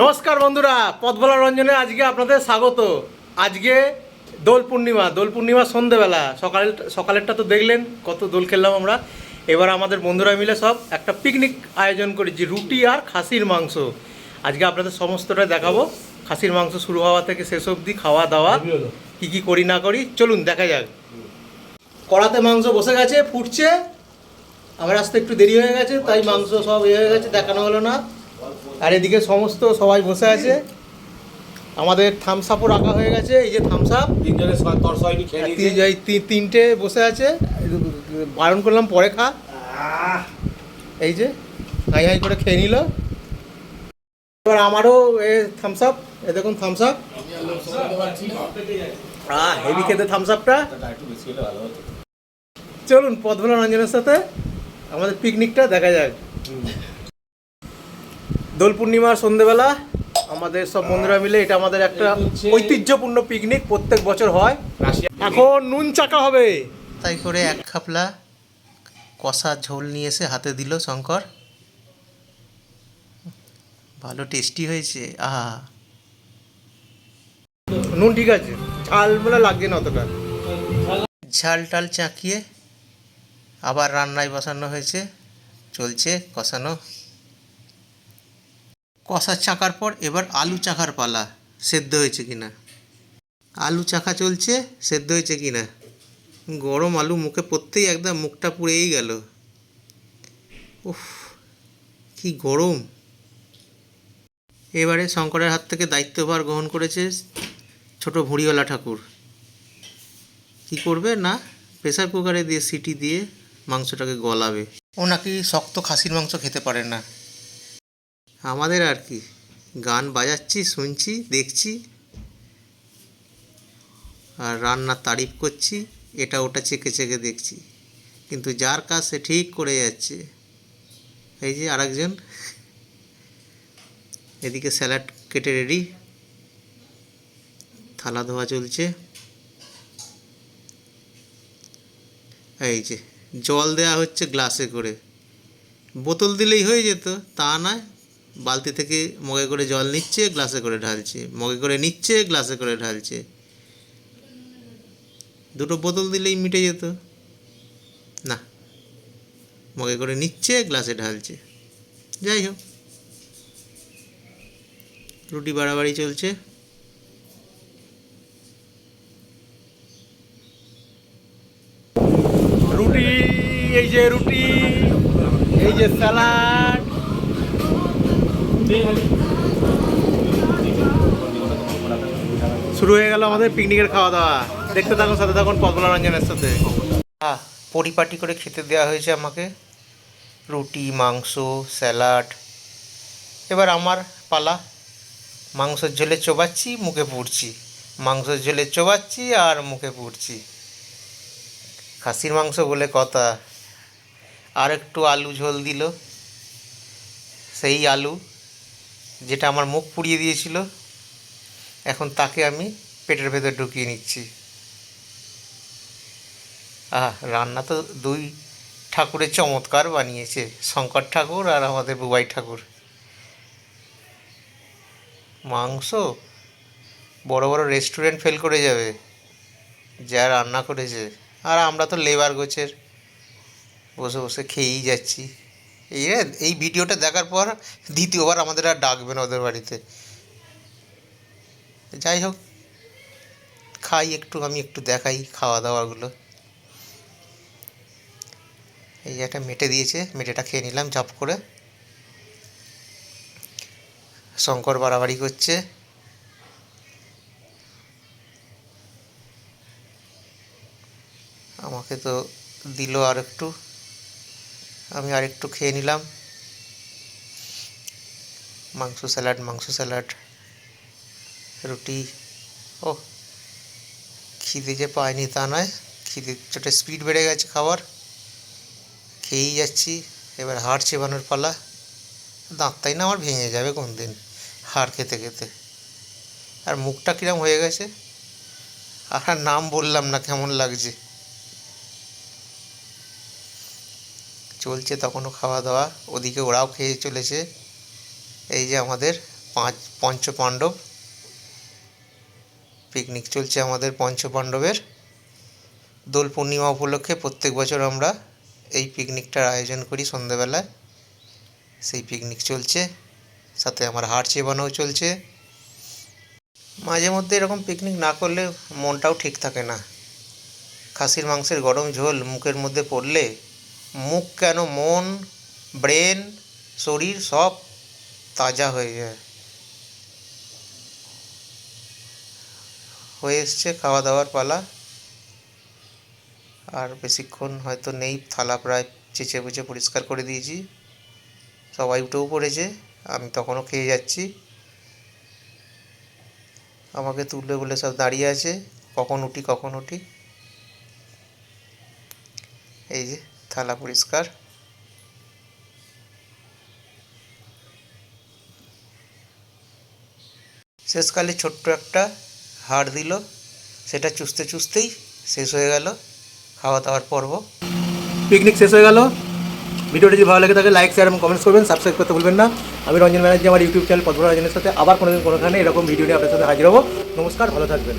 নমস্কার বন্ধুরা, পথ ভোলা রঞ্জনে আজকে আপনাদের স্বাগত। আজকে দোল পূর্ণিমা সন্ধেবেলা। সকালেরটা তো দেখলেন কত দোল খেললাম আমরা। এবার আমাদের বন্ধুরা মিলে সব একটা পিকনিক আয়োজন করেছি, রুটি আর খাসির মাংস। আজকে আপনাদের সমস্তটা দেখাবো, খাসির মাংস শুরু হওয়া থেকে শেষ অবধি খাওয়া দাওয়া কি করি না করি চলুন দেখা যাক। কড়াতে মাংস বসে গেছে, ফুটছে। আমার আসতে একটু দেরি হয়ে গেছে, তাই মাংস সব হয়ে গেছে, দেখানো হলো না। আর এদিকে সমস্ত সবাই বসে আছে। আমাদের থামস আপও রাখা হয়ে গেছে, এই যে থামস আপ তিনটে বসে আছে। বারণ করলাম পরে খা, এই যে হাই হাই করে খেয়ে নিল। এবার আমারও এ থামস আপ, এ দেখুন থামস আপ। হেভি খেতে থামস আপটা। চলুন পথ ভোলা রঞ্জনের সাথে আমাদের পিকনিকটা দেখা যাক। দোল পূর্ণিমার সন্ধেবেলা আমাদের সব বন্ধুরা মিলে, এটা আমাদের একটা ঐতিহ্যপূর্ণ পিকনিক, প্রত্যেক বছর হয়। এখন নুন চাকা হবে, তাই করে এক খাপলা কষা ঝোল নিয়ে এসে হাতে দিল শঙ্কর। ভালো টেস্টি হয়েছে। আহা, নুন ঠিক আছে, ঝাল বলে লাগছে না অতটা। ঝাল টাল চাকিয়ে আবার রান্নায় বসানো হয়েছে, চলছে কষানো। কষা চাকার পর এবার আলু চাকার পালা, সেদ্ধ হয়েছে কিনা। আলু চাকা চলছে, সেদ্ধ হয়েছে কিনা। গরম আলু মুখে পড়তেই একদম মুখটা পুড়েই গেল। উফ, কি গরম। এবারে শঙ্করের হাত থেকে দায়িত্বভার গ্রহণ করেছে ছোট ভুঁড়িওয়ালা ঠাকুর। কি করবে না, প্রেসার কুকারে দিয়ে সিটি দিয়ে মাংসটাকে গলাবে। ও নাকি শক্ত খাসির মাংস খেতে পারে না। আমাদের আর কি, গান বাজাচ্ছি, শুনছি, দেখছি আর রান্নার তারিফ করছি, এটা ওটা চেকে চেকে দেখছি, কিন্তু যার কাজ সে ঠিক করে যাচ্ছে। এই যে আরেকজন, এদিকে স্যালাড কেটে রেডি, থালা ধোয়া চলছে। এই যে জল দেওয়া হচ্ছে গ্লাসে করে, বোতল দিলেই হয়ে যেত, তা নয়। বালতি থেকে মগে করে জল নিচ্ছে, গ্লাসে করে ঢালছে, মগে করে নিচ্ছে, গ্লাসে করে ঢালছে। দুটো বোতল দিলেই মিটে যেত, না, মগে করে নিচ্ছে, গ্লাসে ঢালছে। যাই হোক, রুটি বাড়াবাড়ি চলছে। রুটি, এই যে রুটি, এই যে স্যালাড। শুরু হয়ে গেল আমাদের পিকনিকের খাওয়া দাওয়া। দেখতে থাকুন, সাথে থাকুন পথ ভোলা রঞ্জনের সাথে। পরিপাটি করে খেতে দেওয়া হয়েছে আমাকে, রুটি, মাংস, স্যালাড। এবার আমার পালা। মাংসের ঝোলে চোবাচ্ছি, মুখে পুড়ছি, মাংসের ঝোলে চোবাচ্ছি আর মুখে পুড়ছি। খাসির মাংস বলে কথা। আর একটু আলু ঝোল দিল, সেই আলু যেটা আমার মুখ পুড়িয়ে দিয়েছিল, এখন তাকে আমি পেটের ভেতর ঢুকিয়ে নিচ্ছি। রান্না তো দুই ঠাকুরের চমৎকার বানিয়েছে, শঙ্কর ঠাকুর আর আমাদের বুবাই ঠাকুর। মাংস বড় বড় রেস্টুরেন্ট ফেল করে যাবে যা রান্না করেছে। আর আমরা তো লেবার গোছের, বসে বসে খেয়েই যাচ্ছি। এই ভিডিওটা দেখার পর দ্বিতীয়বার আমাদের আর ডাকবে না ওদের বাড়িতে। যাই হোক, খাই একটু, আমি একটু দেখাই খাওয়া দাওয়াগুলো। এই একটা মেটে দিয়েছে, মেটেটা খেয়ে নিলাম ঝাপ করে। শঙ্কর বাড়াবাড়ি করছে। আমাকে তো দিল আর একটু, আমি আর একটু খেয়ে নিলাম। মাংস স্যালাড, রুটি। ও, খিদে যে পায়নি তা নয়, খিদে চোটে স্পিড বেড়ে গেছে খাবার, খেয়েই যাচ্ছি। এবার হাড় চেবানোর পালা। দাঁতটাই না আমার ভেঙে যাবে কোন দিন হাড় খেতে খেতে। আর মুখটা কিরম হয়ে গেছে, আর নাম বললাম না, কেমন লাগছে। চলছে তখনও খাওয়া দাওয়া, ওদিকে ওরাও খেয়ে চলেছে। এই যে আমাদের পঞ্চপাণ্ডব পিকনিক চলছে আমাদের পঞ্চপাণ্ডবের। দোল পূর্ণিমা উপলক্ষে প্রত্যেক বছর আমরা এই পিকনিকটার আয়োজন করি সন্ধ্যেবেলায়। সেই পিকনিক চলছে, সাথে আমার হাড় চেবানোও চলছে। মাঝে মধ্যে এরকম পিকনিক না করলে মনটাও ঠিক থাকে না। খাসির মাংসের গরম ঝোল মুখের মধ্যে পড়লে মুখ কেন, মন, ব্রেন, শরীর সব তাজা হয়ে যায়। হয়ে এসছে খাওয়া দাওয়ার পালা, আর বেশিক্ষণ হয়তো নেই। থালা প্রায় চেঁচে বুচে পরিষ্কার করে দিয়েছি, সবাই উঠেও পড়েছে, আমি তখনও খেয়ে যাচ্ছি। আমাকে তুলবে বলে সব দাঁড়িয়ে আছে, কখন উঠি। এই যে থালা পরিষ্কার। শেষকালে ছোট্ট একটা হাড় দিল, সেটা চুষতেই শেষ হয়ে গেল খাওয়া দাওয়ার পর্ব। পিকনিক শেষ হয়ে গেল। ভিডিওটি যদি ভালো লাগে থাকে লাইক, শেয়ার এবং কমেন্টস করবেন, সাবস্ক্রাইব করতে ভুলবেন না। আমি রঞ্জন ব্যানার্জি, আমার ইউটিউব চ্যানেল পদ্মরা রঞ্জনের সাথে আবার কোনোদিন কোনোখানে এরকম ভিডিও নিয়ে আপনার সাথে হাজির হবো। নমস্কার, ভালো থাকবেন।